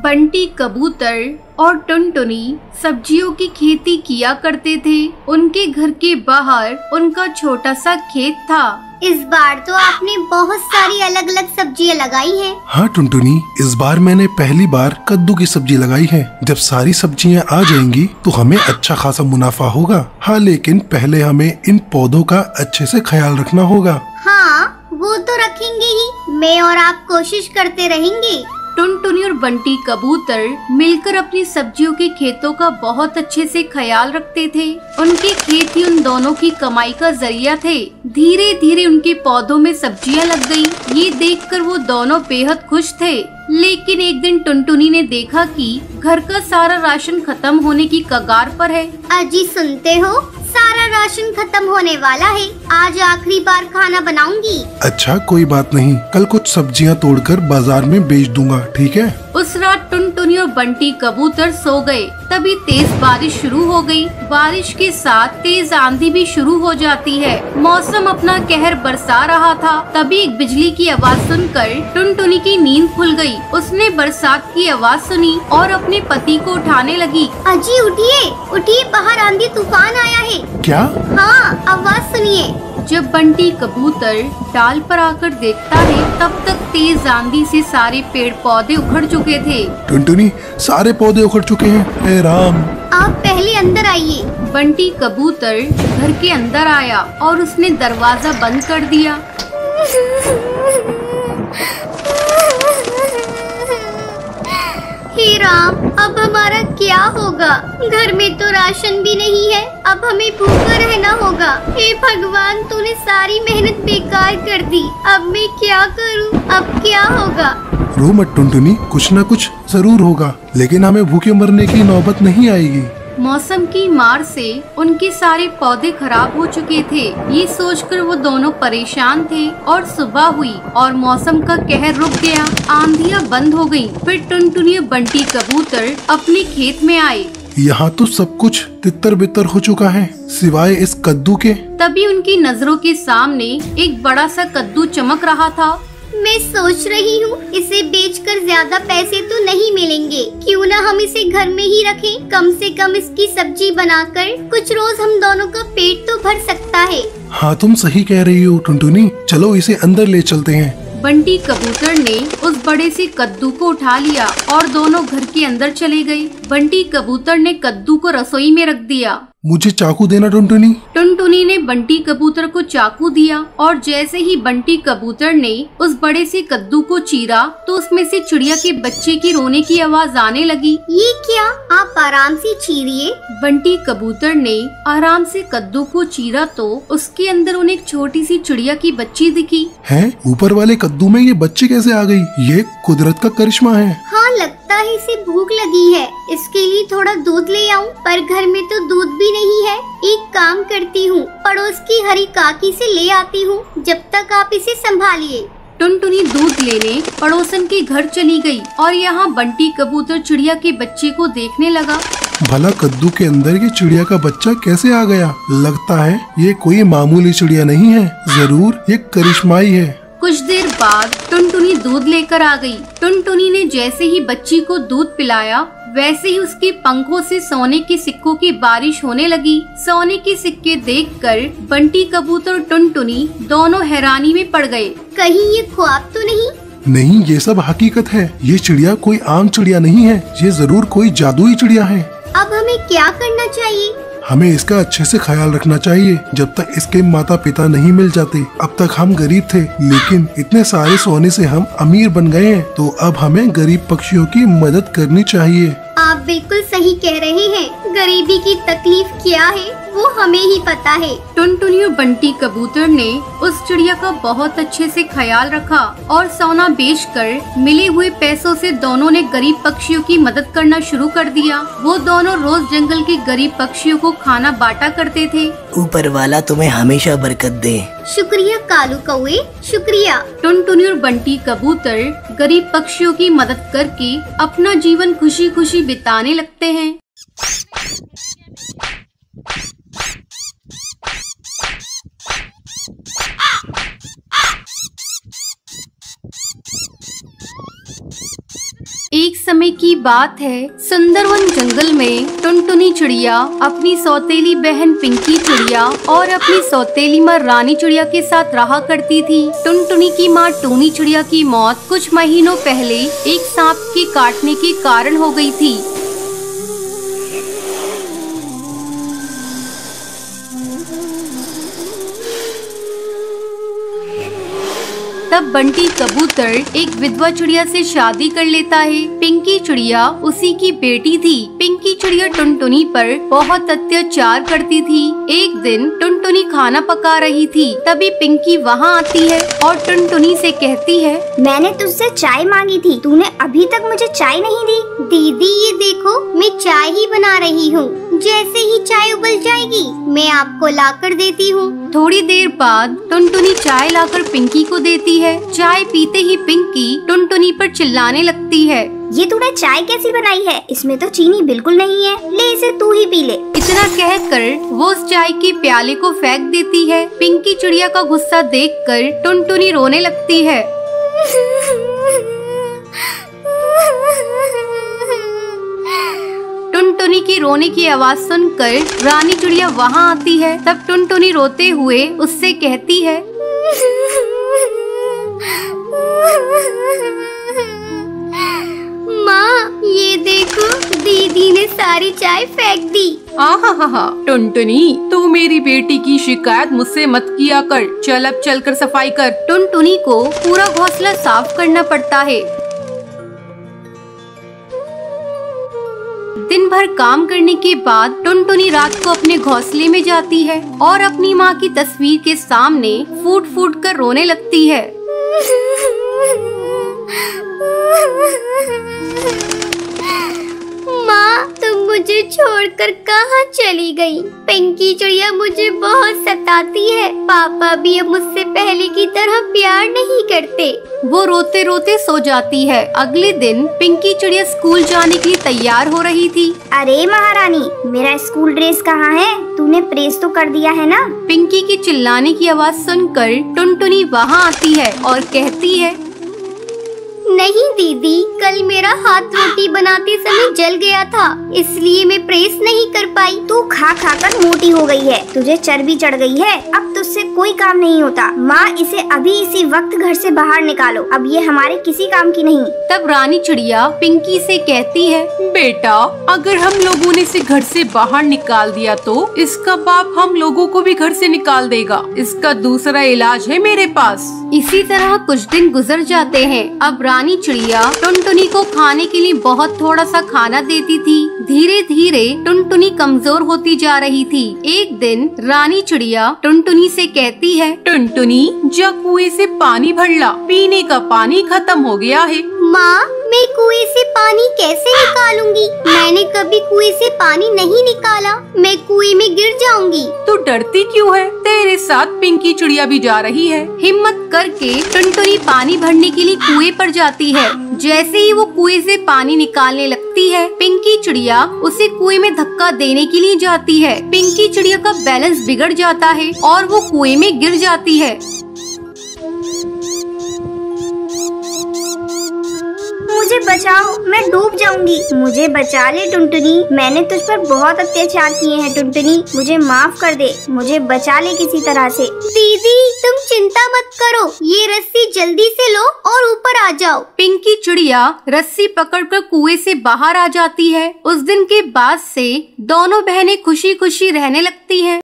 बंटी कबूतर और टुनटुनी सब्जियों की खेती किया करते थे। उनके घर के बाहर उनका छोटा सा खेत था। इस बार तो आपने बहुत सारी अलग अलग सब्जियां लगाई हैं। हाँ टुनटुनी, इस बार मैंने पहली बार कद्दू की सब्जी लगाई है। जब सारी सब्जियां आ जाएंगी तो हमें अच्छा खासा मुनाफा होगा। हाँ, लेकिन पहले हमें इन पौधों का अच्छे से ख्याल रखना होगा। हाँ, वो तो रखेंगे ही। मैं और आप कोशिश करते रहेंगे। टुनटुनी और बंटी कबूतर मिलकर अपनी सब्जियों के खेतों का बहुत अच्छे से ख्याल रखते थे। उनके खेत ही उन दोनों की कमाई का जरिया थे। धीरे धीरे उनके पौधों में सब्जियां लग गईं। ये देखकर वो दोनों बेहद खुश थे। लेकिन एक दिन टुनटुनी ने देखा कि घर का सारा राशन खत्म होने की कगार पर है। अजी सुनते हो, सारा राशन खत्म होने वाला है। आज आखिरी बार खाना बनाऊंगी। अच्छा, कोई बात नहीं, कल कुछ सब्जियां तोड़कर बाजार में बेच दूंगा, ठीक है? उस रात टुनटुनी और बंटी कबूतर सो गए। तभी तेज बारिश शुरू हो गई। बारिश के साथ तेज आंधी भी शुरू हो जाती है। मौसम अपना कहर बरसा रहा था। तभी एक बिजली की आवाज सुनकर टुनटुनी की नींद खुल गई। उसने बरसात की आवाज सुनी और अपने पति को उठाने लगी। अजी उठिए, उठिए, बाहर आंधी तूफान आया है। क्या? हाँ, आवाज सुनिए। जब बंटी कबूतर डाल पर आकर देखता है, तब तक तेज आंधी से सारे पेड़ पौधे उखड़ चुके थे। टुनटुनी, सारे पौधे उखड़ चुके हैं। हे राम! आप पहले अंदर आइए। बंटी कबूतर घर के अंदर आया और उसने दरवाजा बंद कर दिया। हे राम, अब हमारा क्या होगा? घर में तो राशन भी नहीं है। अब हमें भूखा रहना होगा। हे भगवान, तूने सारी मेहनत बेकार कर दी। अब मैं क्या करूं? अब क्या होगा? रो मत टुनटुनी, कुछ न कुछ जरूर होगा, लेकिन हमें भूखे मरने की नौबत नहीं आएगी। मौसम की मार से उनके सारे पौधे खराब हो चुके थे। ये सोचकर वो दोनों परेशान थे और सुबह हुई और मौसम का कहर रुक गया। आंधियां बंद हो गईं। फिर टुनटुनी और बंटी कबूतर अपने खेत में आए। यहाँ तो सब कुछ तितर बितर हो चुका है, सिवाय इस कद्दू के। तभी उनकी नजरों के सामने एक बड़ा सा कद्दू चमक रहा था। मैं सोच रही हूँ, इसे बेचकर ज्यादा पैसे तो नहीं मिलेंगे। क्यों ना हम इसे घर में ही रखें। कम से कम इसकी सब्जी बनाकर कुछ रोज हम दोनों का पेट तो भर सकता है। हाँ, तुम सही कह रही हो टुनटुनी, चलो इसे अंदर ले चलते हैं। बंटी कबूतर ने उस बड़े से कद्दू को उठा लिया और दोनों घर के अंदर चले गए। बंटी कबूतर ने कद्दू को रसोई में रख दिया। मुझे चाकू देना टुनटुनी। टुनटुनी ने बंटी कबूतर को चाकू दिया और जैसे ही बंटी कबूतर ने उस बड़े से कद्दू को चीरा तो उसमें से चिड़िया के बच्चे की रोने की आवाज आने लगी। ये क्या? आप आराम से चीरिए। बंटी कबूतर ने आराम से कद्दू को चीरा तो उसके अंदर उन्हें एक छोटी सी चिड़िया की बच्ची दिखी। है? ऊपर वाले कद्दू में ये बच्चे कैसे आ गई? ये कुदरत का करिश्मा है। हाँ, लगता है इसे भूख लगी है। इसके लिए थोड़ा दूध ले आऊं, पर घर में तो दूध भी नहीं है। एक काम करती हूँ, पड़ोस की हरी काकी से ले आती हूँ। जब तक आप इसे संभालिए। टुनटुनी दूध लेने पड़ोसन के घर चली गई और यहाँ बंटी कबूतर चिड़िया के बच्चे को देखने लगा। भला कद्दू के अंदर ये चिड़िया का बच्चा कैसे आ गया? लगता है ये कोई मामूली चिड़िया नहीं है, जरूर ये करिश्माई है। कुछ देर बाद टुनटुनी दूध लेकर आ गई। टुनटुनी ने जैसे ही बच्ची को दूध पिलाया, वैसे ही उसके पंखों से सोने के सिक्कों की बारिश होने लगी। सोने के सिक्के देखकर बंटी कबूतर और टुनटुनी दोनों हैरानी में पड़ गए। कहीं ये ख्वाब तो नहीं? नहीं, ये सब हकीकत है। ये चिड़िया कोई आम चिड़िया नहीं है, ये जरूर कोई जादुई चिड़िया है। अब हमें क्या करना चाहिए? हमें इसका अच्छे से ख्याल रखना चाहिए जब तक इसके माता पिता नहीं मिल जाते। अब तक हम गरीब थे, लेकिन इतने सारे सोने से हम अमीर बन गए हैं। तो अब हमें गरीब पक्षियों की मदद करनी चाहिए। आप बिल्कुल सही कह रहे हैं। गरीबी की तकलीफ क्या है वो हमें ही पता है। टुनटुनी और बंटी कबूतर ने उस चिड़िया का बहुत अच्छे से ख्याल रखा और सोना बेचकर मिले हुए पैसों से दोनों ने गरीब पक्षियों की मदद करना शुरू कर दिया। वो दोनों रोज जंगल के गरीब पक्षियों को खाना बांटा करते थे। ऊपर वाला तुम्हें हमेशा बरकत दे। शुक्रिया कालू कौवे, शुक्रिया। टुनटुनी और बंटी कबूतर गरीब पक्षियों की मदद करके अपना जीवन खुशी खुशी बिताने लगते हैं। एक समय की बात है, सुंदरवन जंगल में टुनटुनी चिड़िया अपनी सौतेली बहन पिंकी चिड़िया और अपनी सौतेली माँ रानी चिड़िया के साथ रहा करती थी। टुनटुनी की माँ टूनी चिड़िया की मौत कुछ महीनों पहले एक सांप के काटने के कारण हो गई थी। तब बंटी कबूतर एक विधवा चिड़िया से शादी कर लेता है। पिंकी चिड़िया उसी की बेटी थी। पिंकी चिड़िया टुनटुनी पर बहुत अत्याचार करती थी। एक दिन टुनटुनी खाना पका रही थी, तभी पिंकी वहाँ आती है और टुनटुनी से कहती है, मैंने तुझसे चाय मांगी थी, तूने अभी तक मुझे चाय नहीं दी। दीदी ये देखो, मैं चाय ही बना रही हूँ, जैसे ही चाय उबल जाएगी मैं आपको लाकर देती हूँ। थोड़ी देर बाद टुनटुनी चाय लाकर पिंकी को देती है। चाय पीते ही पिंकी टुनटुनी पर चिल्लाने लगती है, ये तूने चाय कैसी बनाई है? इसमें तो चीनी बिल्कुल नहीं है, ले इसे तू ही पी ले। इतना कहकर वो उस चाय के प्याले को फेंक देती है। पिंकी चिड़िया का गुस्सा देखकर टुनटुनी रोने लगती है। टुनटुनी की रोने की आवाज सुनकर रानी चिड़िया वहाँ आती है। तब टुनटुनी रोते हुए उससे कहती है, माँ ये देखो, दीदी ने सारी चाय फेंक दी। आहा, टुनटुनी तू मेरी बेटी की शिकायत मुझसे मत किया कर। चल अब चलकर सफाई कर। टुनटुनी को पूरा घोंसला साफ करना पड़ता है। दिन भर काम करने के बाद टुनटुनी रात को अपने घोंसले में जाती है और अपनी माँ की तस्वीर के सामने फूट फूट कर रोने लगती है। माँ तुम मुझे छोड़कर कहाँ चली गई? पिंकी चिड़िया मुझे बहुत सताती है। पापा भी अब मुझसे पहले की तरह प्यार नहीं करते। वो रोते रोते सो जाती है। अगले दिन पिंकी चिड़िया स्कूल जाने के लिए तैयार हो रही थी। अरे महारानी, मेरा स्कूल ड्रेस कहाँ है? तूने प्रेस तो कर दिया है ना? पिंकी की चिल्लाने की आवाज सुनकर टुनटुनी वहाँ आती है और कहती है, नहीं दीदी, कल मेरा हाथ रोटी बनाते समय जल गया था, इसलिए मैं प्रेस नहीं कर पाई। तू खा खा कर मोटी हो गई है, तुझे चर्बी चढ़ गई है, अब तुझसे कोई काम नहीं होता। माँ इसे अभी इसी वक्त घर से बाहर निकालो, अब ये हमारे किसी काम की नहीं। तब रानी चिड़िया पिंकी से कहती है, बेटा अगर हम लोगों ने इसे घर से बाहर निकाल दिया तो इसका बाप हम लोगों को भी घर से निकाल देगा। इसका दूसरा इलाज है मेरे पास। इसी तरह कुछ दिन गुजर जाते हैं। अब रानी चिड़िया टुनटुनी को खाने के लिए बहुत थोड़ा सा खाना देती थी। धीरे धीरे टुनटुनी कमजोर होती जा रही थी। एक दिन रानी चिड़िया टुनटुनी से कहती है, टुनटुनी जा कुएं से पानी भर ला, पीने का पानी खत्म हो गया है। माँ मैं कुएं से पानी कैसे निकालूंगी? मैंने कभी कुएं से पानी नहीं निकाला, मैं कुएं में गिर जाऊंगी। तू डरती क्यों है? तेरे साथ पिंकी चिड़िया भी जा रही है। हिम्मत करके टुनटुनी पानी भरने के लिए कुएं पर जाती है। जैसे ही वो कुएं से पानी निकालने लगती है, पिंकी चिड़िया उसे कुएं में धक्का देने के लिए जाती है। पिंकी चिड़िया का बैलेंस बिगड़ जाता है और वो कुएं में गिर जाती है। मुझे बचाओ, मैं डूब जाऊंगी। मुझे बचा ले टुनटुनी, मैंने तुझ पर बहुत अत्याचार किए हैं टुनटुनी, मुझे माफ कर दे, मुझे बचा ले किसी तरह से। दीदी तुम चिंता मत करो, ये रस्सी जल्दी से लो और ऊपर आ जाओ। पिंकी चिड़िया रस्सी पकड़कर कुएं से बाहर आ जाती है। उस दिन के बाद से दोनों बहनें खुशी खुशी रहने लगती हैं।